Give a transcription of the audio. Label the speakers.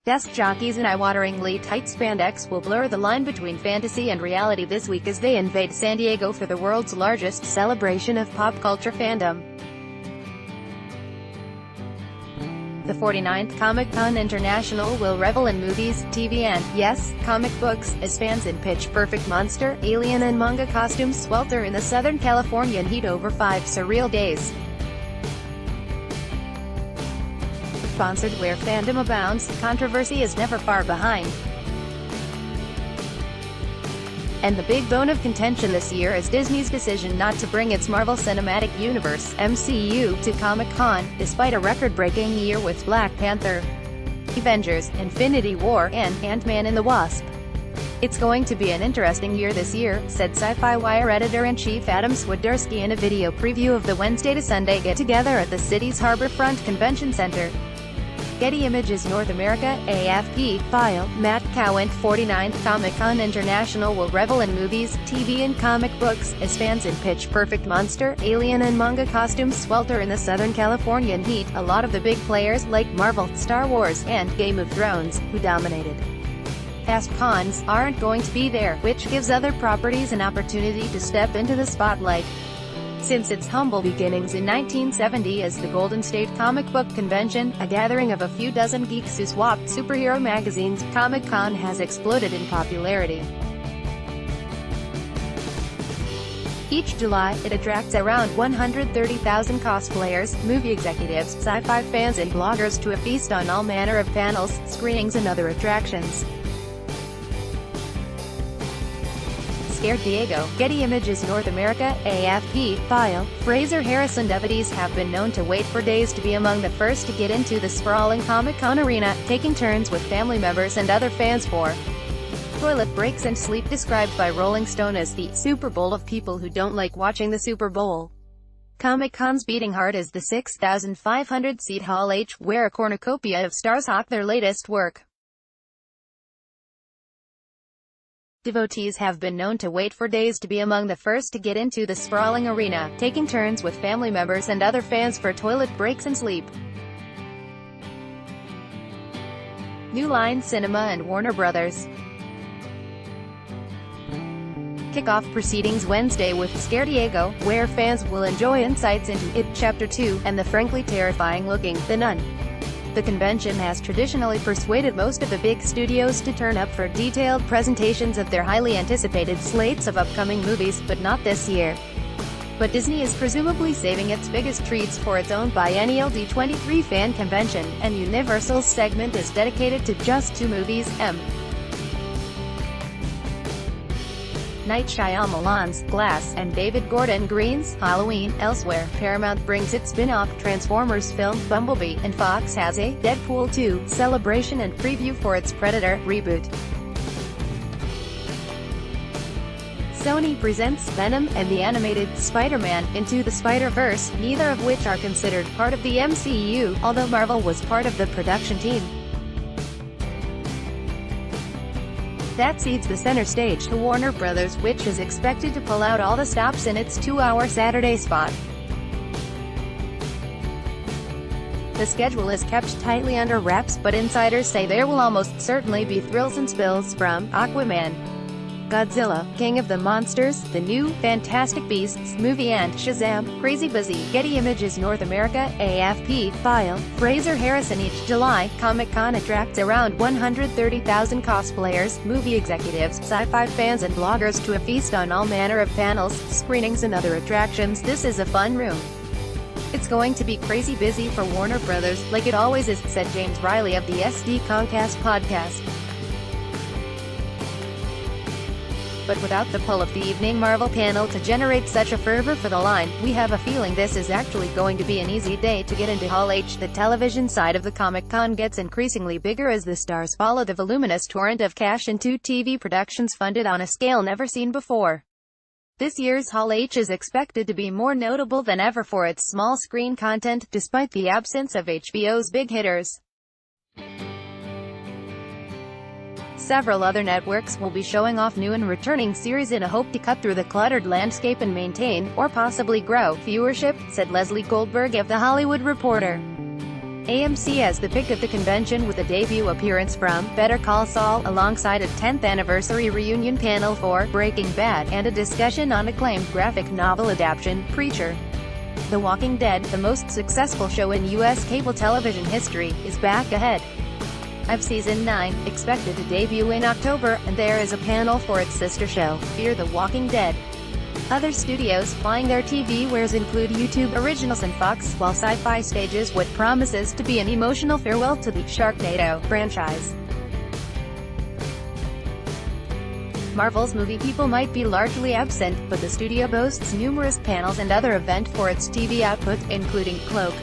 Speaker 1: Desk jockeys in eye-wateringly tight spandex will blur the line between fantasy and reality this week as they invade San Diego for the world's largest celebration of pop culture fandom. The 49th Comic-Con International will revel in movies, TV and, yes, comic books, as fans in pitch-perfect monster, alien and manga costumes swelter in the Southern Californian heat over 5 surreal days. Sponsored where fandom abounds, controversy is never far behind. And the big bone of contention this year is Disney's decision not to bring its Marvel Cinematic Universe (MCU) to Comic-Con, despite a record-breaking year with Black Panther, Avengers, Infinity War, and Ant-Man and the Wasp. "It's going to be an interesting year this year," said Sci-Fi Wire editor-in-chief Adam Swiderski in a video preview of the Wednesday to Sunday get-together at the city's Harborfront Convention Center. Getty Images North America, AFP, file, Matt Cowan. 49th Comic-Con International will revel in movies, TV and comic books, as fans in pitch-perfect monster, alien and manga costumes swelter in the Southern Californian heat. A lot of the big players, like Marvel, Star Wars, and Game of Thrones, who dominated past cons, aren't going to be there, which gives other properties an opportunity to step into the spotlight. Since its humble beginnings in 1970 as the Golden State Comic Book Convention, a gathering of a few dozen geeks who swapped superhero magazines, Comic-Con has exploded in popularity. Each July, it attracts around 130,000 cosplayers, movie executives, sci-fi fans and bloggers to a feast on all manner of panels, screenings and other attractions. San Diego, Getty Images North America, AFP, file, Fraser Harrison devotees have been known to wait for days to be among the first to get into the sprawling Comic-Con arena, taking turns with family members and other fans for toilet breaks and sleep. Described by Rolling Stone as the Super Bowl of people who don't like watching the Super Bowl. Comic-Con's beating heart is the 6,500-seat Hall H, where a cornucopia of stars hawk their latest work. Devotees have been known to wait for days to be among the first to get into the sprawling arena, taking turns with family members and other fans for toilet breaks and sleep. New Line Cinema and Warner Bros. kick off proceedings Wednesday with San Diego, where fans will enjoy insights into It Chapter 2, and the frankly terrifying-looking The Nun. The convention has traditionally persuaded most of the big studios to turn up for detailed presentations of their highly anticipated slates of upcoming movies, but not this year. But Disney is presumably saving its biggest treats for its own biennial D23 fan convention, and Universal's segment is dedicated to just 2 movies, M. Night Shyamalan's Glass, and David Gordon Green's Halloween. Elsewhere, Paramount brings its spin-off Transformers film Bumblebee, and Fox has a Deadpool 2 celebration and preview for its Predator reboot. Sony presents Venom and the animated Spider-Man Into the Spider-Verse, neither of which are considered part of the MCU, although Marvel was part of the production team. That cedes the center stage to Warner Bros., which is expected to pull out all the stops in its 2-hour Saturday spot. The schedule is kept tightly under wraps, but insiders say there will almost certainly be thrills and spills from Aquaman, Godzilla, King of the Monsters, the new Fantastic Beasts movie, and Shazam! Crazy Busy. Getty Images North America, AFP, file, Fraser Harrison. Each July, Comic-Con attracts around 130,000 cosplayers, movie executives, sci-fi fans and bloggers to a feast on all manner of panels, screenings and other attractions. This is a fun room. It's going to be crazy busy for Warner Bros., like it always is, said James Riley of the SD Concast podcast. But without the pull of the evening Marvel panel to generate such a fervor for the line, we have a feeling this is actually going to be an easy day to get into Hall H. The television side of the Comic-Con gets increasingly bigger as the stars follow the voluminous torrent of cash into TV productions funded on a scale never seen before. This year's Hall H is expected to be more notable than ever for its small-screen content, despite the absence of HBO's big hitters. Several other networks will be showing off new and returning series in a hope to cut through the cluttered landscape and maintain, or possibly grow, viewership, said Leslie Goldberg of The Hollywood Reporter. AMC has the pick of the convention with a debut appearance from Better Call Saul, alongside a 10th anniversary reunion panel for Breaking Bad, and a discussion on acclaimed graphic novel adaptation, Preacher. The Walking Dead, the most successful show in U.S. cable television history, is back ahead of Season 9, expected to debut in October, and there is a panel for its sister show, Fear the Walking Dead. Other studios flying their TV wares include YouTube Originals and Fox, while Sci-Fi stages what promises to be an emotional farewell to the Sharknado franchise. Marvel's movie people might be largely absent, but the studio boasts numerous panels and other events for its TV output, including Cloak,